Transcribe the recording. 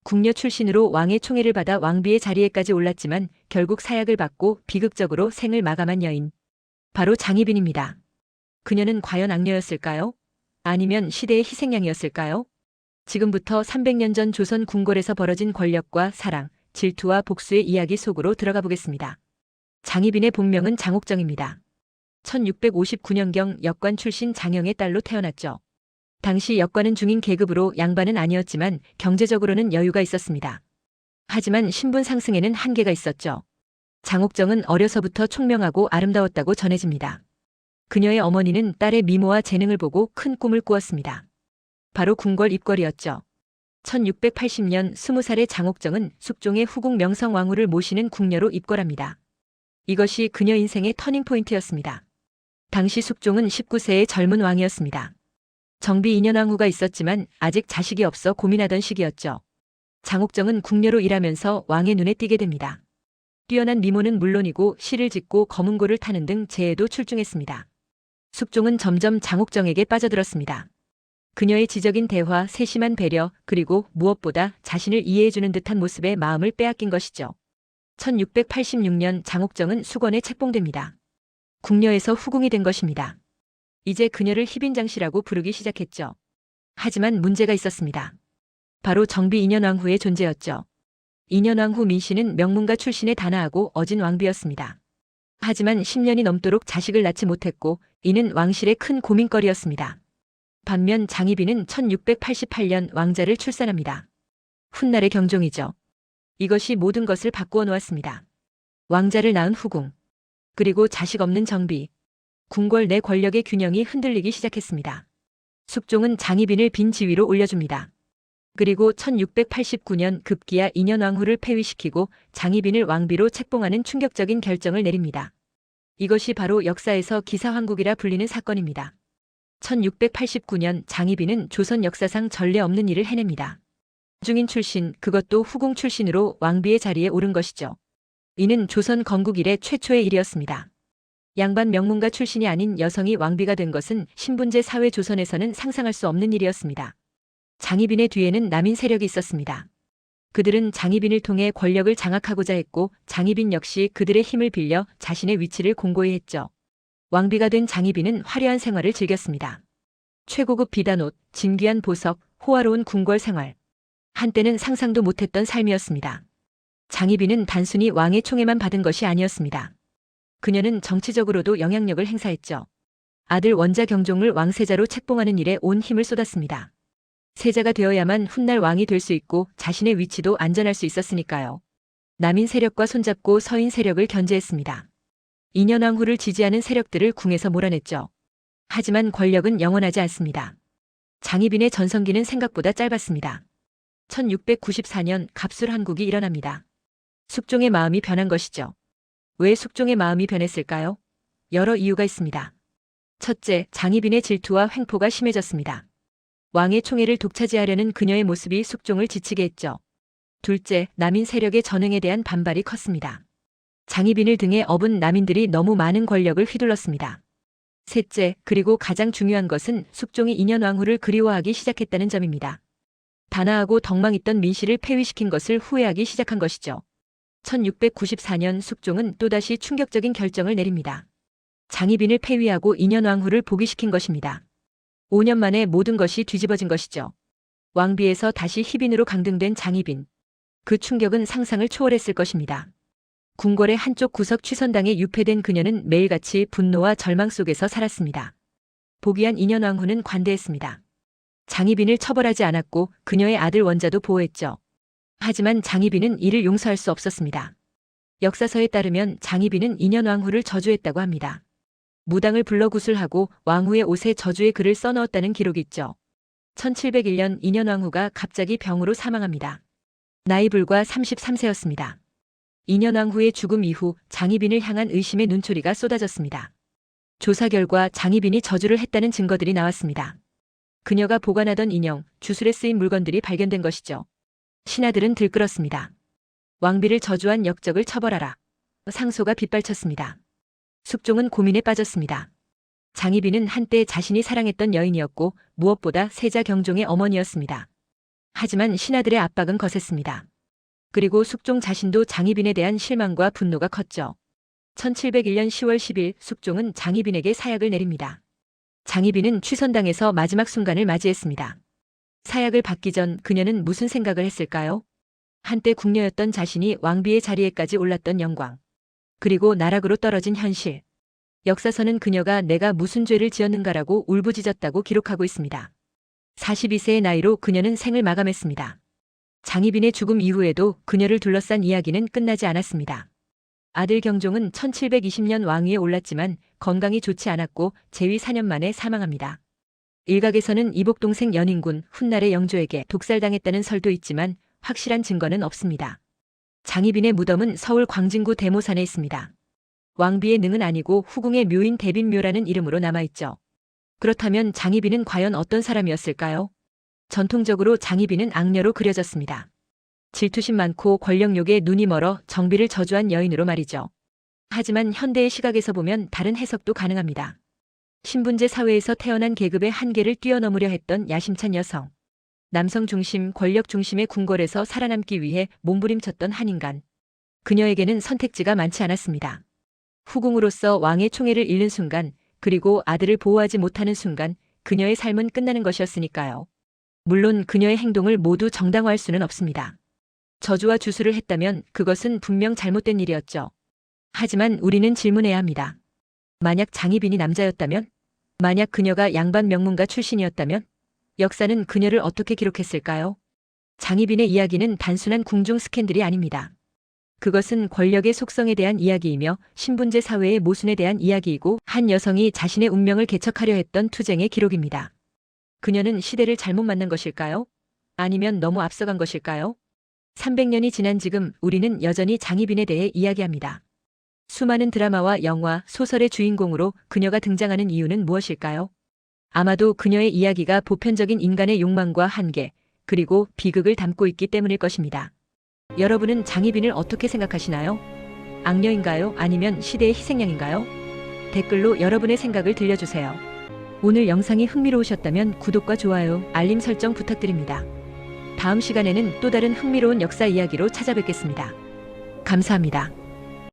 궁녀 출신으로 왕의 총애를 받아 왕비의 자리에까지 올랐지만 결국 사약을 받고 비극적으로 생을 마감한 여인. 바로 장희빈입니다. 그녀는 과연 악녀였을까요? 아니면 시대의 희생양이었을까요? 지금부터 300년 전 조선 궁궐에서 벌어진 권력과 사랑, 질투와 복수의 이야기 속으로 들어가 보겠습니다. 장희빈의 본명은 장옥정입니다. 1659년경 역관 출신 장영의 딸로 태어났죠. 당시 역관은 중인 계급으로 양반은 아니었지만 경제적으로는 여유가 있었습니다. 하지만 신분 상승에는 한계가 있었죠. 장옥정은 어려서부터 총명하고 아름다웠다고 전해집니다. 그녀의 어머니는 딸의 미모와 재능을 보고 큰 꿈을 꾸었습니다. 바로 궁궐 입궐이었죠. 1680년 20살의 장옥정은 숙종의 후궁 명성왕후를 모시는 궁녀로 입궐합니다. 이것이 그녀 인생의 터닝포인트였습니다. 당시 숙종은 19세의 젊은 왕이었습니다. 정비 2년 왕후가 있었지만 아직 자식이 없어 고민하던 시기였죠. 장옥정은 궁녀로 일하면서 왕의 눈에 띄게 됩니다. 뛰어난 미모는 물론이고 시를 짓고 검은고를 타는 등 재에도 출중했습니다. 숙종은 점점 장옥정에게 빠져들었습니다. 그녀의 지적인 대화, 세심한 배려, 그리고 무엇보다 자신을 이해해주는 듯한 모습에 마음을 빼앗긴 것이죠. 1686년 장옥정은 수건에 책봉됩니다. 궁녀에서 후궁이 된 것입니다. 이제 그녀를 희빈장씨라고 부르기 시작했죠. 하지만 문제가 있었습니다. 바로 정비 2년 왕후의 존재였죠. 2년 왕후 민씨는 명문가 출신의 단아하고 어진 왕비였습니다. 하지만 10년이 넘도록 자식을 낳지 못했고 이는 왕실의 큰 고민거리였습니다. 반면 장희빈은 1688년 왕자를 출산합니다. 훗날의 경종이죠. 이것이 모든 것을 바꾸어 놓았습니다. 왕자를 낳은 후궁, 그리고 자식 없는 정비, 궁궐 내 권력의 균형이 흔들리기 시작했습니다. 숙종은 장희빈을 빈 지위로 올려줍니다. 그리고 1689년 급기야 2년 왕후를 폐위시키고 장희빈을 왕비로 책봉하는 충격적인 결정을 내립니다. 이것이 바로 역사에서 기사황국이라 불리는 사건입니다. 1689년 장희빈은 조선 역사상 전례 없는 일을 해냅니다. 중인 출신, 그것도 후궁 출신으로 왕비의 자리에 오른 것이죠. 이는 조선 건국 이래 최초의 일이었습니다. 양반 명문가 출신이 아닌 여성이 왕비가 된 것은 신분제 사회 조선에서는 상상할 수 없는 일이었습니다. 장희빈의 뒤에는 남인 세력이 있었습니다. 그들은 장희빈을 통해 권력을 장악하고자 했고 장희빈 역시 그들의 힘을 빌려 자신의 위치를 공고히 했죠. 왕비가 된 장희빈은 화려한 생활을 즐겼습니다. 최고급 비단옷, 진귀한 보석, 호화로운 궁궐 생활. 한때는 상상도 못했던 삶이었습니다. 장희빈은 단순히 왕의 총애만 받은 것이 아니었습니다. 그녀는 정치적으로도 영향력을 행사했죠. 아들 원자 경종을 왕세자로 책봉하는 일에 온 힘을 쏟았습니다. 세자가 되어야만 훗날 왕이 될 수 있고 자신의 위치도 안전할 수 있었으니까요. 남인 세력과 손잡고 서인 세력을 견제했습니다. 2년 왕후를 지지하는 세력들을 궁에서 몰아냈죠. 하지만 권력은 영원하지 않습니다. 장희빈의 전성기는 생각보다 짧았습니다. 1694년 갑술한국이 일어납니다. 숙종의 마음이 변한 것이죠. 왜 숙종의 마음이 변했을까요? 여러 이유가 있습니다. 첫째, 장희빈의 질투와 횡포가 심해졌습니다. 왕의 총애를 독차지하려는 그녀의 모습이 숙종을 지치게 했죠. 둘째, 남인 세력의 전횡에 대한 반발이 컸습니다. 장희빈을 등에 업은 남인들이 너무 많은 권력을 휘둘렀습니다. 셋째, 그리고 가장 중요한 것은 숙종이 2년 왕후를 그리워하기 시작했다는 점입니다. 단아하고 덕망 있던 민씨를 폐위시킨 것을 후회하기 시작한 것이죠. 1694년 숙종은 또다시 충격적인 결정을 내립니다. 장희빈을 폐위하고 2년 왕후를 복위시킨 것입니다. 5년 만에 모든 것이 뒤집어진 것이죠. 왕비에서 다시 희빈으로 강등된 장희빈. 그 충격은 상상을 초월했을 것입니다. 궁궐의 한쪽 구석 취선당에 유폐된 그녀는 매일같이 분노와 절망 속에서 살았습니다. 복위한 2년 왕후는 관대했습니다. 장희빈을 처벌하지 않았고 그녀의 아들 원자도 보호했죠. 하지만 장희빈은 이를 용서할 수 없었습니다. 역사서에 따르면 장희빈은 2년 왕후를 저주했다고 합니다. 무당을 불러 구술하고 왕후의 옷에 저주의 글을 써넣었다는 기록이 있죠. 1701년 2년 왕후가 갑자기 병으로 사망합니다. 나이 불과 33세였습니다. 2년 왕후의 죽음 이후 장희빈을 향한 의심의 눈초리가 쏟아졌습니다. 조사 결과 장희빈이 저주를 했다는 증거들이 나왔습니다. 그녀가 보관하던 인형, 주술에 쓰인 물건들이 발견된 것이죠. 신하들은 들끓었습니다. 왕비를 저주한 역적을 처벌하라. 상소가 빗발쳤습니다. 숙종은 고민에 빠졌습니다. 장희빈은 한때 자신이 사랑했던 여인이었고 무엇보다 세자 경종의 어머니였습니다. 하지만 신하들의 압박은 거셌습니다. 그리고 숙종 자신도 장희빈에 대한 실망과 분노가 컸죠. 1701년 10월 10일 숙종은 장희빈에게 사약을 내립니다. 장희빈은 취선당에서 마지막 순간을 맞이했습니다. 사약을 받기 전 그녀는 무슨 생각을 했을까요? 한때 궁녀였던 자신이 왕비의 자리에까지 올랐던 영광. 그리고 나락으로 떨어진 현실. 역사서는 그녀가 내가 무슨 죄를 지었는가라고 울부짖었다고 기록하고 있습니다. 42세의 나이로 그녀는 생을 마감했습니다. 장희빈의 죽음 이후에도 그녀를 둘러싼 이야기는 끝나지 않았습니다. 아들 경종은 1720년 왕위에 올랐지만 건강이 좋지 않았고 재위 4년 만에 사망합니다. 일각에서는 이복 동생 연인군 훗날의 영조에게 독살당했다는 설도 있지만 확실한 증거는 없습니다. 장희빈의 무덤은 서울 광진구 대모산에 있습니다. 왕비의 능은 아니고 후궁의 묘인 대빈묘라는 이름으로 남아있죠. 그렇다면 장희빈은 과연 어떤 사람이었을까요? 전통적으로 장희빈은 악녀로 그려졌습니다. 질투심 많고 권력욕에 눈이 멀어 정비를 저주한 여인으로 말이죠. 하지만 현대의 시각에서 보면 다른 해석도 가능합니다. 신분제 사회에서 태어난 계급의 한계를 뛰어넘으려 했던 야심찬 여성. 남성 중심, 권력 중심의 궁궐에서 살아남기 위해 몸부림쳤던 한 인간. 그녀에게는 선택지가 많지 않았습니다. 후궁으로서 왕의 총애를 잃는 순간, 그리고 아들을 보호하지 못하는 순간 그녀의 삶은 끝나는 것이었으니까요. 물론 그녀의 행동을 모두 정당화할 수는 없습니다. 저주와 주술을 했다면 그것은 분명 잘못된 일이었죠. 하지만 우리는 질문해야 합니다. 만약 장희빈이 남자였다면? 만약 그녀가 양반 명문가 출신이었다면? 역사는 그녀를 어떻게 기록했을까요? 장희빈의 이야기는 단순한 궁중 스캔들이 아닙니다. 그것은 권력의 속성에 대한 이야기이며 신분제 사회의 모순에 대한 이야기이고 한 여성이 자신의 운명을 개척하려 했던 투쟁의 기록입니다. 그녀는 시대를 잘못 만난 것일까요? 아니면 너무 앞서간 것일까요? 300년이 지난 지금 우리는 여전히 장희빈에 대해 이야기합니다. 수많은 드라마와 영화, 소설의 주인공으로 그녀가 등장하는 이유는 무엇일까요? 아마도 그녀의 이야기가 보편적인 인간의 욕망과 한계, 그리고 비극을 담고 있기 때문일 것입니다. 여러분은 장희빈을 어떻게 생각하시나요? 악녀인가요? 아니면 시대의 희생양인가요? 댓글로 여러분의 생각을 들려주세요. 오늘 영상이 흥미로우셨다면 구독과 좋아요, 알림 설정 부탁드립니다. 다음 시간에는 또 다른 흥미로운 역사 이야기로 찾아뵙겠습니다. 감사합니다.